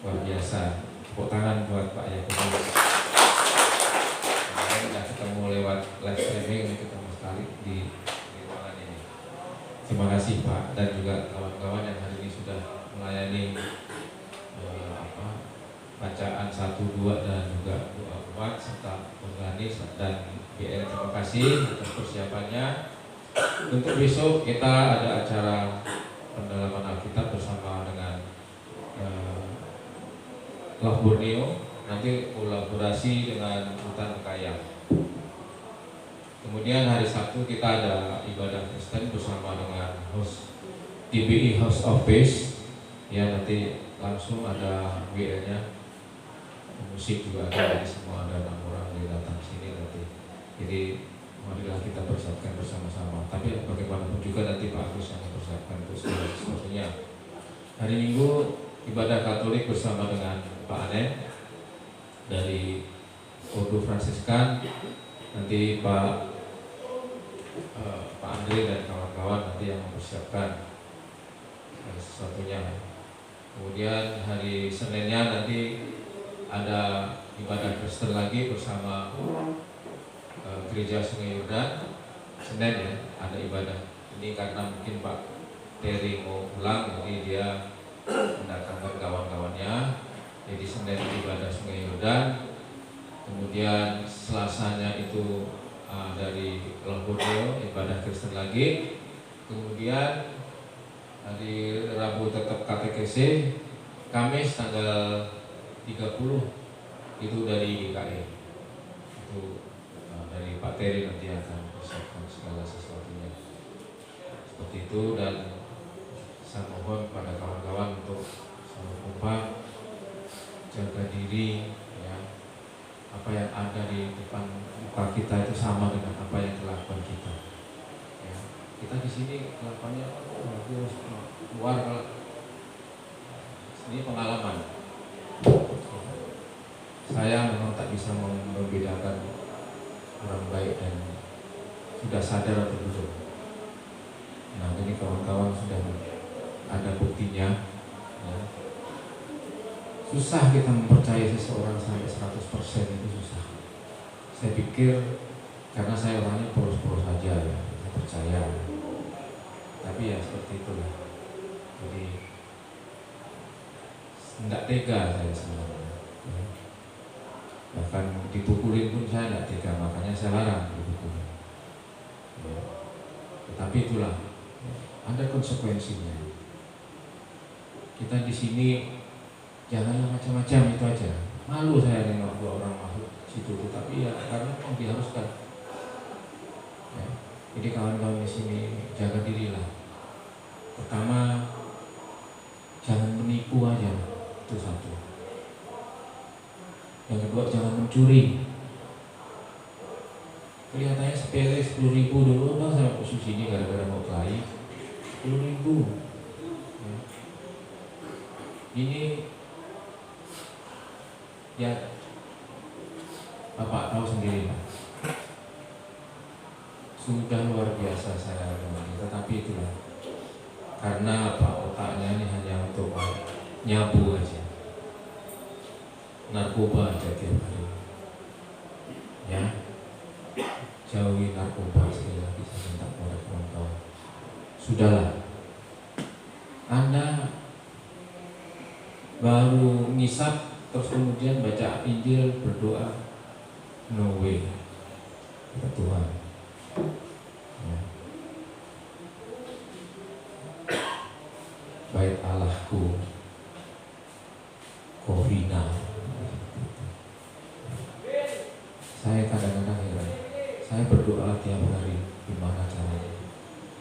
Luar biasa, tepuk tangan buat Pak Yakobus. Saya sudah ketemu lewat live streaming, ketemu sekali di ruangan ini. Terima kasih Pak, dan juga kawan-kawan yang hari ini sudah melayani bacaan 1, 2 dan juga doa umat serta organis dan BN. Terima kasih atas persiapannya. Untuk besok kita ada acara pendalaman Alkitab bersama dengan Lah Borneo, nanti kolaborasi dengan Hutan Kayang. Kemudian hari Sabtu kita ada ibadah Kristen bersama dengan host TBI House of Peace. Ya, nanti langsung ada WL-nya, musik juga ada, jadi semua ada 6 orang yang datang sini nanti. Jadi marilah kita persiapkan bersama-sama. Tapi bagaimanapun juga nanti Pak Agus yang mempersiapkan untuk semuanya. Hari Minggu ibadah Katolik bersama dengan Pak Anen dari Ordo Fransiskan, nanti Pak Andre dan kawan-kawan kawan-kawan nanti yang mempersiapkan sesuatunya. Kemudian hari Seninnya nanti ada ibadah Kristen lagi bersama Gereja Sungai Yordan. Senin ya ada ibadah. Ini karena mungkin Pak Terry mau pulang, jadi dia mendatangkan kawan-kawannya. Jadi Senin ibadah Sungai Yordan. Kemudian Selasanya itu dari Long Borneo ibadah Kristen lagi. Kemudian hari Rabu tetap KTKC. Kamis tanggal 30 itu dari GKI. Itu dari Pak Terry nanti akan persiapkan segala sesuatunya. Seperti itu, dan saya mohon pada kawan-kawan untuk selalu kompak, jaga diri ya. Apa yang ada di depan muka kita itu sama dengan apa yang dilakukan kita. Ya. Kita di sini kelakuannya bagus, luar kalau ini pengalaman. Saya memang tak bisa membedakan orang baik dan sudah sadar atau belum. Nah ini kawan-kawan sudah ada buktinya ya. Susah kita mempercayai seseorang sampai 100% itu susah. Saya pikir karena saya orangnya polos-polos saja ya, saya percaya. Tapi ya seperti itulah. Jadi tidak tega saya sebenarnya ya. Bahkan dipukulin pun saya tidak tega, makanya saya larang dipukulin ya. Tetapi itulah ya, ada konsekuensinya. Kita di sini janganlah macam-macam itu aja. Malu saya nengok dua orang masuk situ, tapi ya karena memang diharuskan. Ya. Jadi kawan-kawan di sini jaga dirilah. Pertama, jangan menipu aja, itu satu. Yang kedua, jangan mencuri. Kelihatannya sepele 10.000 dulu, bang saya masuk sini gara-gara mau kelahi 10.000. Ya. Ini ya Bapak tahu sendiri Pak. Sudah luar biasa saya ngomong, tetapi itulah karena apa, otaknya ini hanya untuk nyabu aja, narkoba aja tiap hari ya. Jauhi narkoba, sekali lagi saya minta kepada kawan-kawan. Sudahlah, Anda baru ngisap terus kemudian baca Injil, berdoa, no way kata Tuhan ya. Baik Allahku Korina. Saya kadang-kadang heran, saya berdoa tiap hari, gimana caranya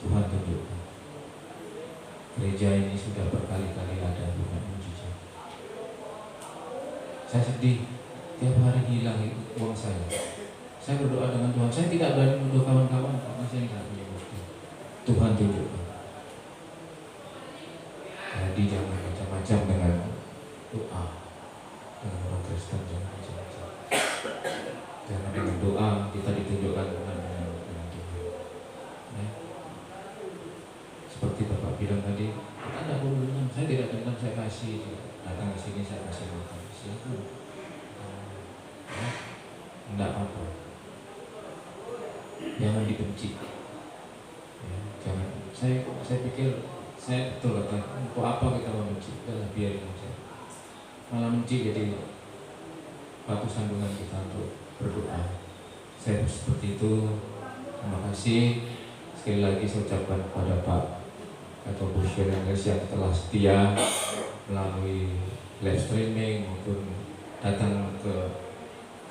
Tuhan tunjukkan. Gereja ini sudah berkali-kali ada Tuhan mujizat. Saya sedih, tiap hari hilang uang saya. Saya berdoa dengan Tuhan, saya tidak berani menuduh kawan-kawan karena saya tidak punya bukti. Tuhan tunjukkan. Jadi jangan macam-macam dengan doa. Dengan orang Kristen jangan macam-macam. Karena dengan doa kita ditunjukkan dengan Tuhan. Ya. Seperti Bapak bilang tadi, kita tidak perlu dendam. Saya tidak dendam, saya kasih. Datang ke sini saya kasih makan. Silakan. Ya. Tidak apa-apa. Jangan dibenci. Ya. Jangan. Saya pikir saya betul kata, untuk apa kita membenci? Udah biarin aja. Malah benci jadi batu sandungan kita untuk berdoa. Saya seperti itu. Terima kasih. Sekali lagi saya ucapkan kepada Pak atau Bu Syariah yang telah setia melalui live streaming maupun datang ke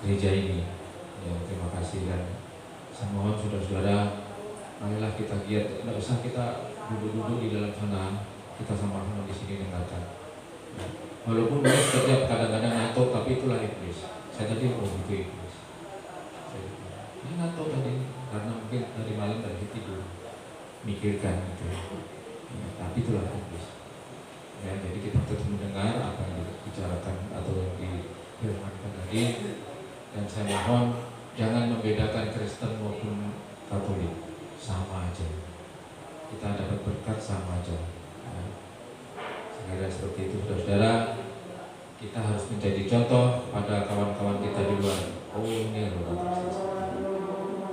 gereja ini. Ya, terima kasih, dan saya mohon saudara-saudara, marilah kita giat. Tidak usah kita duduk-duduk di dalam sana, kita sama-sama di sini dengarkan. Ya. Walaupun dia setiap kadang-kadang ngatuk, tapi itulah iblis. Saya tadi mau gitu iblis. Ini ngatuk tadi karena mungkin dari malam dari tidur mikirkan gitu. Ya, tapi itulah iblis. Ya, jadi kita tetap mendengar apa yang dibicarakan atau yang difirmankan tadi. Dan saya mohon jangan membedakan Kristen maupun Katolik, sama aja. kita dapat berkat sama aja. Ya. Sekiranya seperti itu, saudara-saudara, kita harus menjadi contoh pada kawan-kawan kita di luar. Oh, ini luar biasa.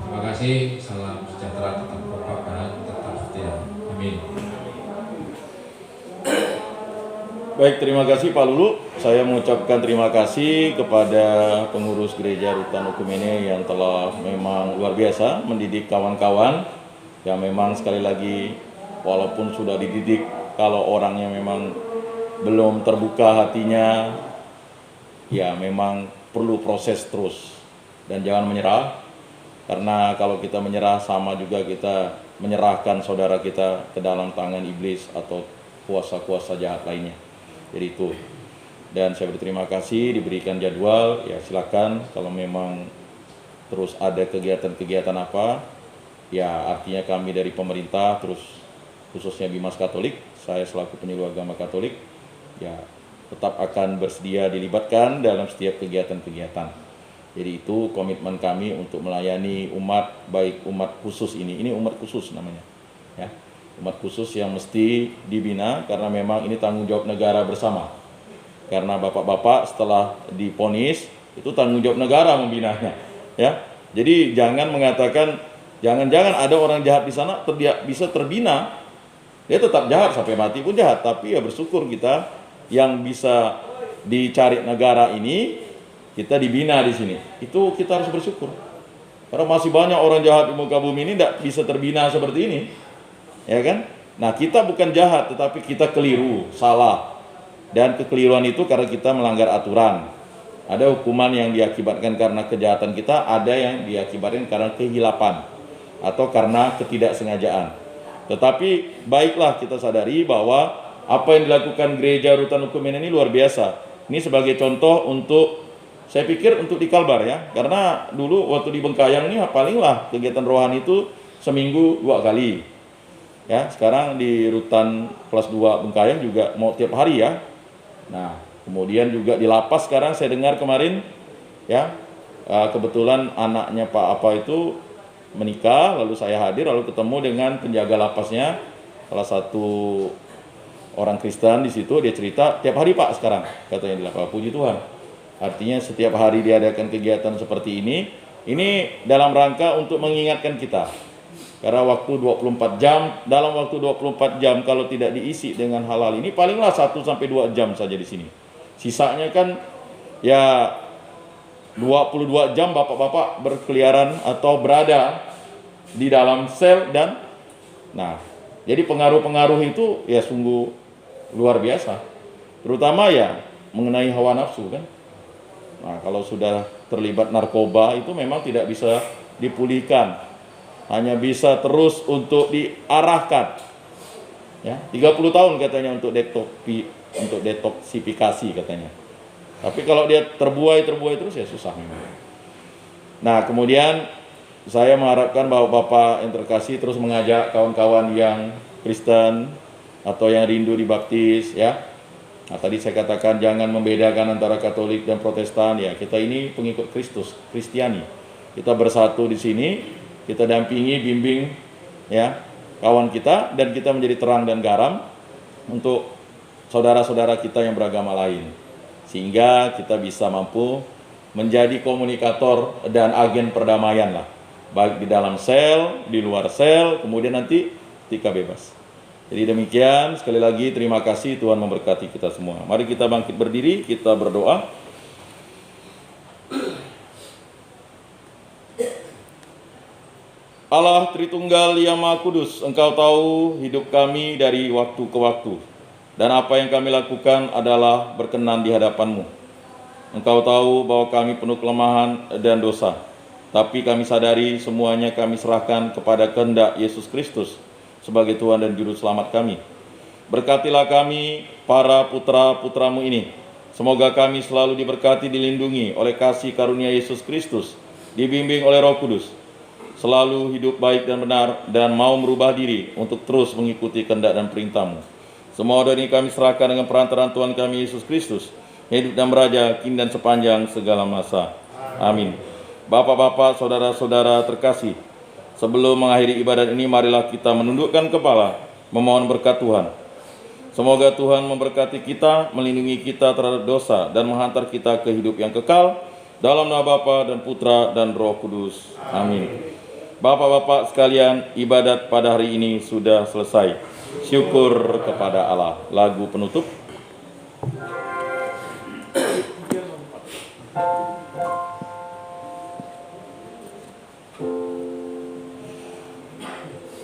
Terima kasih, salam sejahtera, tetap kompak dan tetap setia. Amin. Baik, terima kasih Pak Lulu. Saya mengucapkan terima kasih kepada pengurus gereja Rutan Okumene yang telah memang luar biasa mendidik kawan-kawan yang memang sekali lagi walaupun sudah dididik, kalau orangnya memang belum terbuka hatinya, ya memang perlu proses terus dan jangan menyerah, karena kalau kita menyerah sama juga kita menyerahkan saudara kita ke dalam tangan iblis atau kuasa-kuasa jahat lainnya. Jadi itu. Dan saya berterima kasih diberikan jadwal, ya silakan kalau memang terus ada kegiatan-kegiatan apa, ya artinya kami dari pemerintah terus khususnya Bimas Katolik, saya selaku penyuluh agama Katolik, ya tetap akan bersedia dilibatkan dalam setiap kegiatan-kegiatan. Jadi itu komitmen kami untuk melayani umat, baik umat khusus ini umat khusus namanya, ya. Umat khusus yang mesti dibina karena memang ini tanggung jawab negara bersama. Karena bapak-bapak setelah diponis itu tanggung jawab negara membinanya, ya. Jadi jangan mengatakan jangan-jangan ada orang jahat di sana bisa terbina. Dia tetap jahat sampai mati pun jahat, tapi ya bersyukur kita yang bisa dicari negara ini kita dibina di sini. Itu kita harus bersyukur. Karena masih banyak orang jahat di muka bumi ini tidak bisa terbina seperti ini. Ya kan? Nah, kita bukan jahat tetapi kita keliru, salah. Dan kekeliruan itu karena kita melanggar aturan. Ada hukuman yang diakibatkan karena kejahatan kita, ada yang diakibatkan karena kehilapan atau karena ketidaksengajaan. Tetapi baiklah kita sadari bahwa apa yang dilakukan gereja Rutan Okumene ini luar biasa. Ini sebagai contoh untuk, saya pikir untuk di Kalbar ya. Karena dulu waktu di Bengkayang ini palinglah kegiatan rohani itu seminggu 2 kali. Ya, sekarang di Rutan kelas 2 Bengkayang juga mau tiap hari ya. Nah, kemudian juga di lapas sekarang saya dengar kemarin ya, kebetulan anaknya Pak Apa itu menikah, lalu saya hadir, lalu ketemu dengan penjaga lapasnya, salah satu orang Kristen di situ, dia cerita tiap hari Pak sekarang, katanya di lapas. Puji Tuhan. Artinya setiap hari diadakan kegiatan seperti ini dalam rangka untuk mengingatkan kita. Karena waktu 24 jam, dalam waktu 24 jam kalau tidak diisi dengan hal-hal ini, palinglah 1-2 jam saja di sini. Sisanya kan ya 22 jam bapak-bapak berkeliaran atau berada di dalam sel dan nah, jadi pengaruh-pengaruh itu ya sungguh luar biasa. Terutama ya mengenai hawa nafsu kan. Nah, kalau sudah terlibat narkoba itu memang tidak bisa dipulihkan. Hanya bisa terus untuk diarahkan. Ya, 30 tahun katanya untuk detoksifikasi katanya. Tapi kalau dia terbuai terus ya susah memang. Nah, kemudian saya mengharapkan bahwa Bapak yang terkasih terus mengajak kawan-kawan yang Kristen atau yang rindu dibaptis ya. Nah, tadi saya katakan jangan membedakan antara Katolik dan Protestan ya. Kita ini pengikut Kristus, Kristiani. Kita bersatu di sini, kita dampingi, bimbing ya kawan kita, dan kita menjadi terang dan garam untuk saudara-saudara kita yang beragama lain. Sehingga kita bisa mampu menjadi komunikator dan agen perdamaian lah. Baik di dalam sel, di luar sel, kemudian nanti ketika bebas. Jadi demikian, sekali lagi terima kasih, Tuhan memberkati kita semua. Mari kita bangkit berdiri, kita berdoa. Allah Tritunggal yang Maha Kudus, Engkau tahu hidup kami dari waktu ke waktu. Dan apa yang kami lakukan adalah berkenan di hadapan-Mu. Engkau tahu bahwa kami penuh kelemahan dan dosa. Tapi kami sadari semuanya kami serahkan kepada kehendak Yesus Kristus sebagai Tuhan dan Juru Selamat kami. Berkatilah kami, para putra-putra-Mu ini. Semoga kami selalu diberkati, dilindungi oleh kasih karunia Yesus Kristus, dibimbing oleh Roh Kudus, selalu hidup baik dan benar, dan mau merubah diri untuk terus mengikuti kehendak dan perintah-Mu. Semua doa ini kami serahkan dengan perantaraan Tuhan kami Yesus Kristus, hidup dan beraja kini dan sepanjang segala masa. Amin. Bapak-bapak, saudara-saudara terkasih, Sebelum mengakhiri ibadat ini, marilah kita menundukkan kepala, memohon berkat Tuhan. Semoga Tuhan memberkati kita, melindungi kita terhadap dosa, dan menghantar kita ke hidup yang kekal, dalam nama Bapa dan Putra dan Roh Kudus. Amin. Bapak-bapak sekalian, ibadat pada hari ini sudah selesai. Syukur kepada Allah. Lagu penutup.